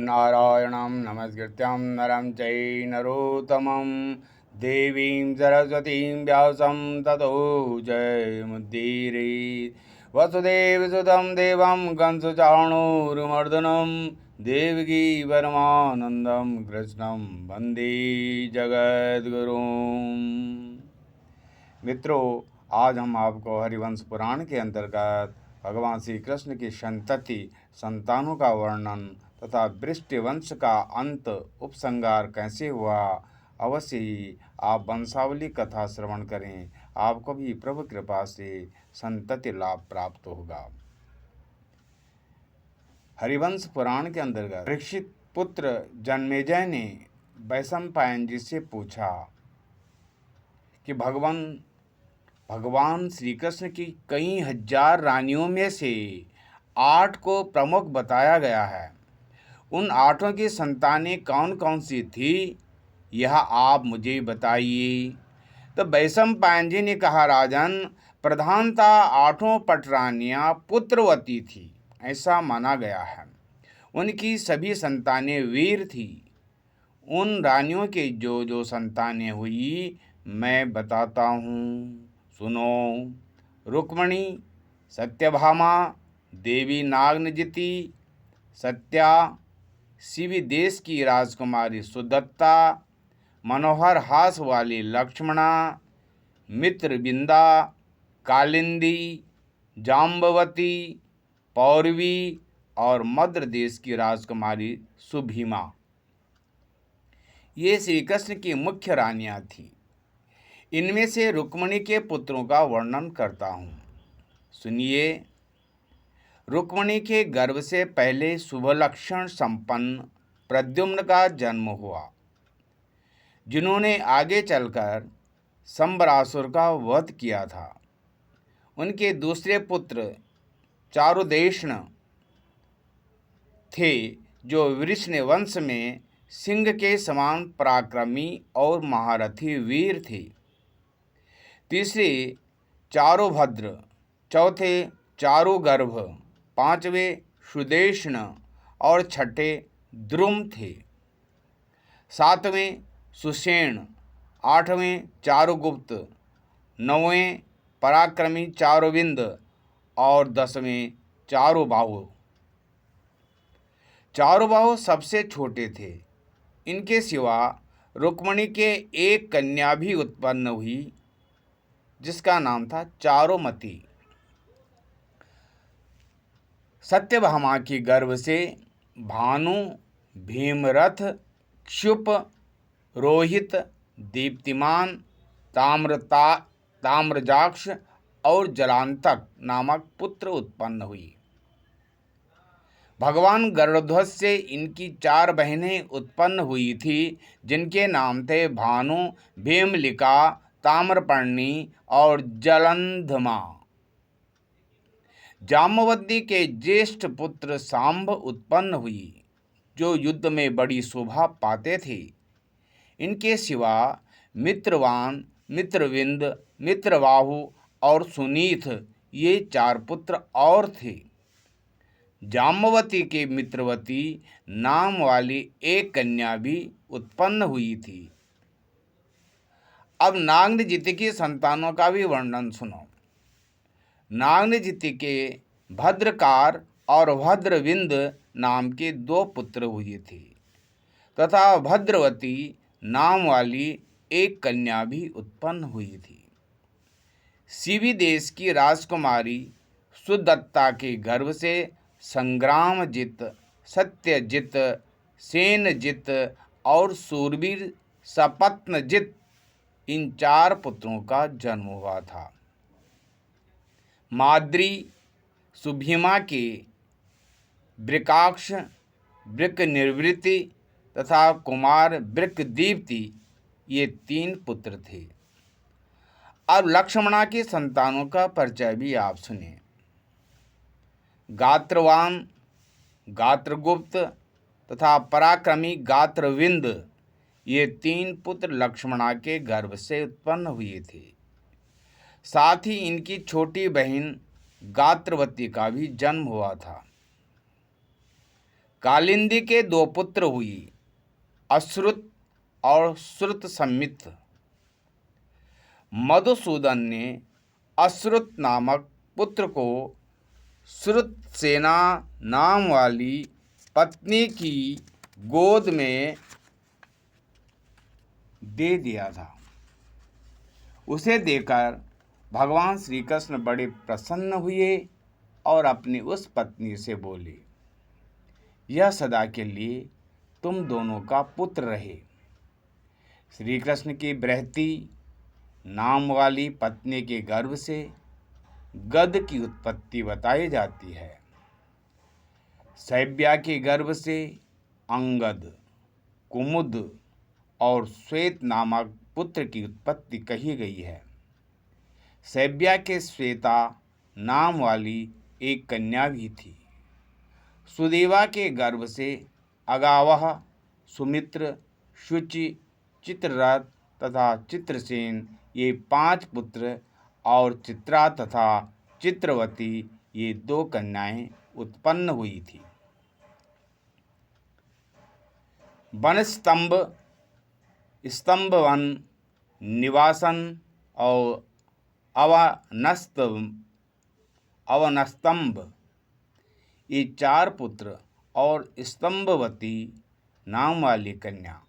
नारायणं नमस्कृत्यं नरं चैव नरोत्तमं देवीं सरस्वतीं व्यासं ततो जयमुदीरयेत्। वसुदेवसुतं देवं कंसचाणूरमर्दनं देवकी परमानन्दं कृष्णं वन्दे जगद्गुरुं। मित्रों, आज हम आपको हरिवंश पुराण के अंतर्गत भगवान श्री कृष्ण की संतति संतानों का वर्णन तथा वृष्टि वंश का अंत उपसंहार कैसे हुआ, अवश्य ही आप वंशावली कथा श्रवण करें। आपको भी प्रभु कृपा से संतति लाभ प्राप्त होगा। हरिवंश पुराण के अंतर्गत परीक्षित पुत्र जन्मेजय ने वैशंपायन जी से पूछा कि भगवान श्री कृष्ण की कई हजार रानियों में से 8 को प्रमुख बताया गया है। उन 8 की संतानें कौन कौन सी थी, यह आप मुझे बताइए। तो वैशंपायन जी ने कहा, राजन, प्रधानतः 8 पटरानियां पुत्रवती थी, ऐसा माना गया है। उनकी सभी संतानें वीर थी। उन रानियों के जो जो संतानें हुई मैं बताता हूँ, सुनो। रुक्मणी, सत्यभामा, देवी नागनजिति, सत्या, शिवी देश की राजकुमारी सुदत्ता, मनोहर हास वाली लक्ष्मणा, मित्रविंदा, कालिंदी, जाम्बवती, पौरवी और मद्र देश की राजकुमारी सुभीमा, ये श्री कृष्ण की मुख्य रानियां थीं। इनमें से रुक्मणी के पुत्रों का वर्णन करता हूँ, सुनिए। रुक्मणी के गर्भ से पहले शुभ लक्षण संपन्न प्रद्युम्न का जन्म हुआ, जिन्होंने आगे चलकर संबरासुर का वध किया था। उनके दूसरे पुत्र चारुदेष्ण थे, जो वृषण वंश में सिंह के समान पराक्रमी और महारथी वीर थे। तीसरे चारुभद्र, चौथे चारुगर्भ, पांचवें सुदेष्ण और छठे द्रुम थे। सातवें सुषेण, आठवें चारुगुप्त, नौवें पराक्रमी चारुविंद और 10वें चारुबाहु। चारुबाहु सबसे छोटे थे। इनके सिवा रुक्मणी के एक कन्या भी उत्पन्न हुई, जिसका नाम था चारुमती। सत्यभामा की गर्भ से भानु, भीमरथ, क्षुप, रोहित, दीप्तिमान, ताम्रजाक्ष और जलांतक नामक पुत्र उत्पन्न हुई। भगवान गरुड़ध्वज से इनकी 4 बहनें उत्पन्न हुई थी, जिनके नाम थे भानु, भीमलिका, ताम्रपर्णी और जलंधमा। जाम्बवती के ज्येष्ठ पुत्र सांब उत्पन्न हुई, जो युद्ध में बड़ी शोभा पाते थे। इनके सिवा मित्रवान, मित्रविंद, मित्रबाहु और सुनीथ, ये 4 पुत्र और थे। जाम्बवती के मित्रवती नाम वाली एक कन्या भी उत्पन्न हुई थी। अब नागनजिति की संतानों का भी वर्णन सुनो। नागनजिति के भद्रकार और भद्रविंद नाम के 2 पुत्र हुए थे, तथा भद्रवती नाम वाली एक कन्या भी उत्पन्न हुई थी। शिवी देश की राजकुमारी सुदत्ता के गर्भ से संग्रामजित, सत्यजित, सेनजित और सूरवीर सपत्नजित, इन 4 पुत्रों का जन्म हुआ था। माद्री, सुभीमा के वृकाक्ष, वृक निर्वृति तथा कुमार वृकदीप्ति, ये 3 पुत्र थे। अब लक्ष्मणा की संतानों का परिचय भी आप सुनिए। गात्रवान, गात्रगुप्त तथा पराक्रमी गात्रविंद, ये 3 पुत्र लक्ष्मणा के गर्भ से उत्पन्न हुए थे। साथ ही इनकी छोटी बहन गात्रवती का भी जन्म हुआ था। कालिंदी के दो पुत्र हुई, अश्रुत और श्रुत संमित। मधुसूदन ने अश्रुत नामक पुत्र को श्रुतसेना नाम वाली पत्नी की गोद में दे दिया था। उसे देखकर भगवान श्री कृष्ण बड़े प्रसन्न हुए और अपनी उस पत्नी से बोले, यह सदा के लिए तुम दोनों का पुत्र रहे। श्री कृष्ण की बृहति नाम वाली पत्नी के गर्भ से गद की उत्पत्ति बताई जाती है। शैब्या के गर्भ से अंगद, कुमुद और श्वेत नामक पुत्र की उत्पत्ति कही गई है। शैब्या के श्वेता नाम वाली एक कन्या भी थी। सुदेवा के गर्भ से अगावह, सुमित्र, शुचि, चित्ररथ तथा चित्रसेन ये 5 पुत्र और चित्रा तथा चित्रवती ये 2 कन्याएं उत्पन्न हुई थी। वनस्तंभ, स्तंभवन, निवासन और अवनस्तंभ ये 4 पुत्र और स्तंभवती नाम वाली कन्या,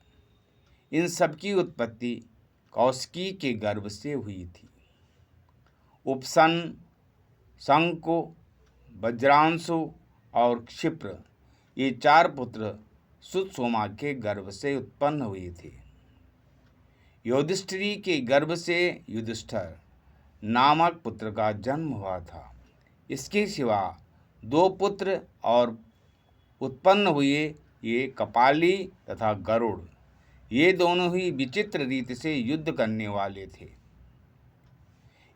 इन सबकी उत्पत्ति कौशिकी के गर्भ से हुई थी। उपसन, शंकु, वज्रांशु और क्षिप्र ये 4 पुत्र सुतसोमा के गर्भ से उत्पन्न हुए थे। युधिष्ठिरी के गर्भ से युधिष्ठिर नामक पुत्र का जन्म हुआ था। इसके सिवा 2 पुत्र और उत्पन्न हुए, ये कपाली तथा गरुड़। ये दोनों ही विचित्र रीति से युद्ध करने वाले थे।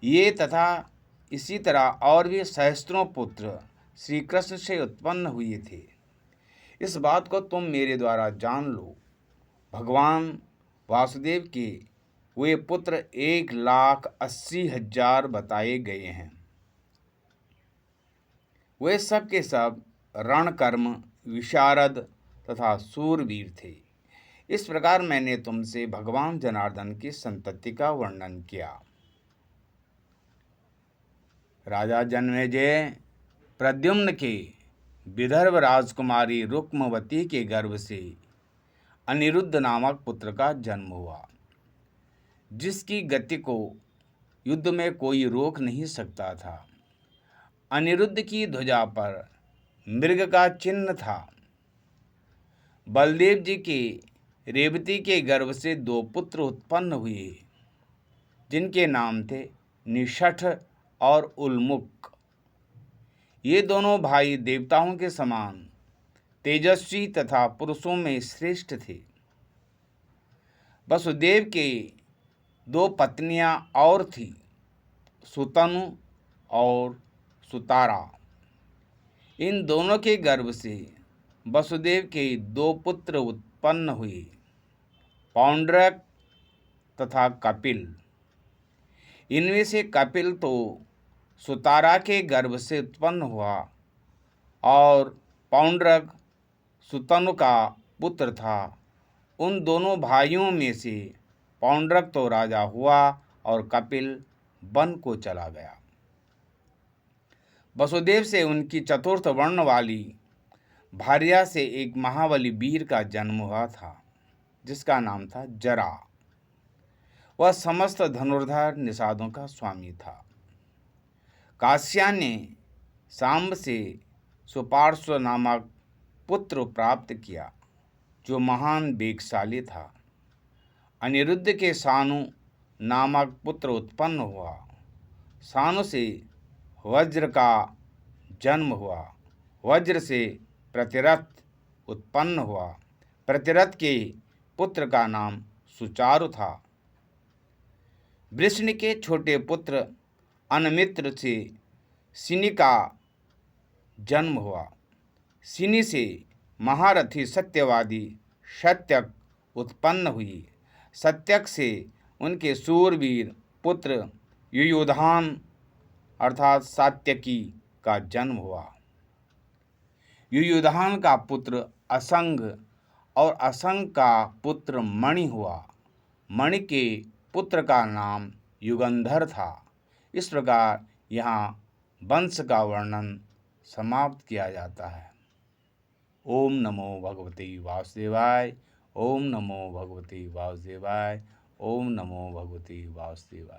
ये तथा इसी तरह और भी सहस्त्रों पुत्र श्री कृष्ण से उत्पन्न हुए थे। इस बात को तुम मेरे द्वारा जान लो। भगवान वासुदेव के वे पुत्र 1,80,000 बताए गए हैं। वे सब के सब रणकर्म, विशारद तथा सूरवीर थे। इस प्रकार मैंने तुमसे भगवान जनार्दन की संतति का वर्णन किया। राजा जन्मेजय प्रद्युम्न के विदर्भ राजकुमारी रुक्मवती के गर्भ से अनिरुद्ध नामक पुत्र का जन्म हुआ, जिसकी गति को युद्ध में कोई रोक नहीं सकता था। अनिरुद्ध की ध्वजा पर मृग का चिन्ह था। बलदेव जी के रेवती के गर्भ से 2 पुत्र उत्पन्न हुए, जिनके नाम थे निषठ और उल्मुख। ये दोनों भाई देवताओं के समान तेजस्वी तथा पुरुषों में श्रेष्ठ थे। वसुदेव के 2 पत्नियां और थीं, सुतनु और सुतारा। इन दोनों के गर्भ से वसुदेव के 2 पुत्र उत्पन्न हुए, पौंड्रक तथा कपिल। इनमें से कपिल तो सुतारा के गर्भ से उत्पन्न हुआ और पौंड्रक सुतनु का पुत्र था। उन दोनों भाइयों में से पौंड्रक तो राजा हुआ और कपिल वन को चला गया। वसुदेव से उनकी चतुर्थ वर्ण वाली भार्या से एक महाबली वीर का जन्म हुआ था, जिसका नाम था जरा। वह समस्त धनुर्धर निषादों का स्वामी था। काश्या ने सांब से सुपार्श्व नामक पुत्र प्राप्त किया, जो महान वेगशाली था। अनिरुद्ध के सानु नामक पुत्र उत्पन्न हुआ। सानु से वज्र का जन्म हुआ। वज्र से प्रतिरथ उत्पन्न हुआ। प्रतिरथ के पुत्र का नाम सुचारु था। वृष्णि के छोटे पुत्र अनमित्र से सिनि का जन्म हुआ। सिनि से महारथी सत्यवादी सत्यक उत्पन्न हुई। सत्यक से उनके सूरवीर पुत्र युयुधान अर्थात सात्यकी का जन्म हुआ। युयुधान का पुत्र असंग और असंग का पुत्र मणि हुआ। मणि के पुत्र का नाम युगंधर था। इस प्रकार यहाँ वंश का वर्णन समाप्त किया जाता है। ओम नमो भगवते वासुदेवाय। ओम नमो भगवते वासुदेवाय। ओम नमो भगवते वासुदेवाय।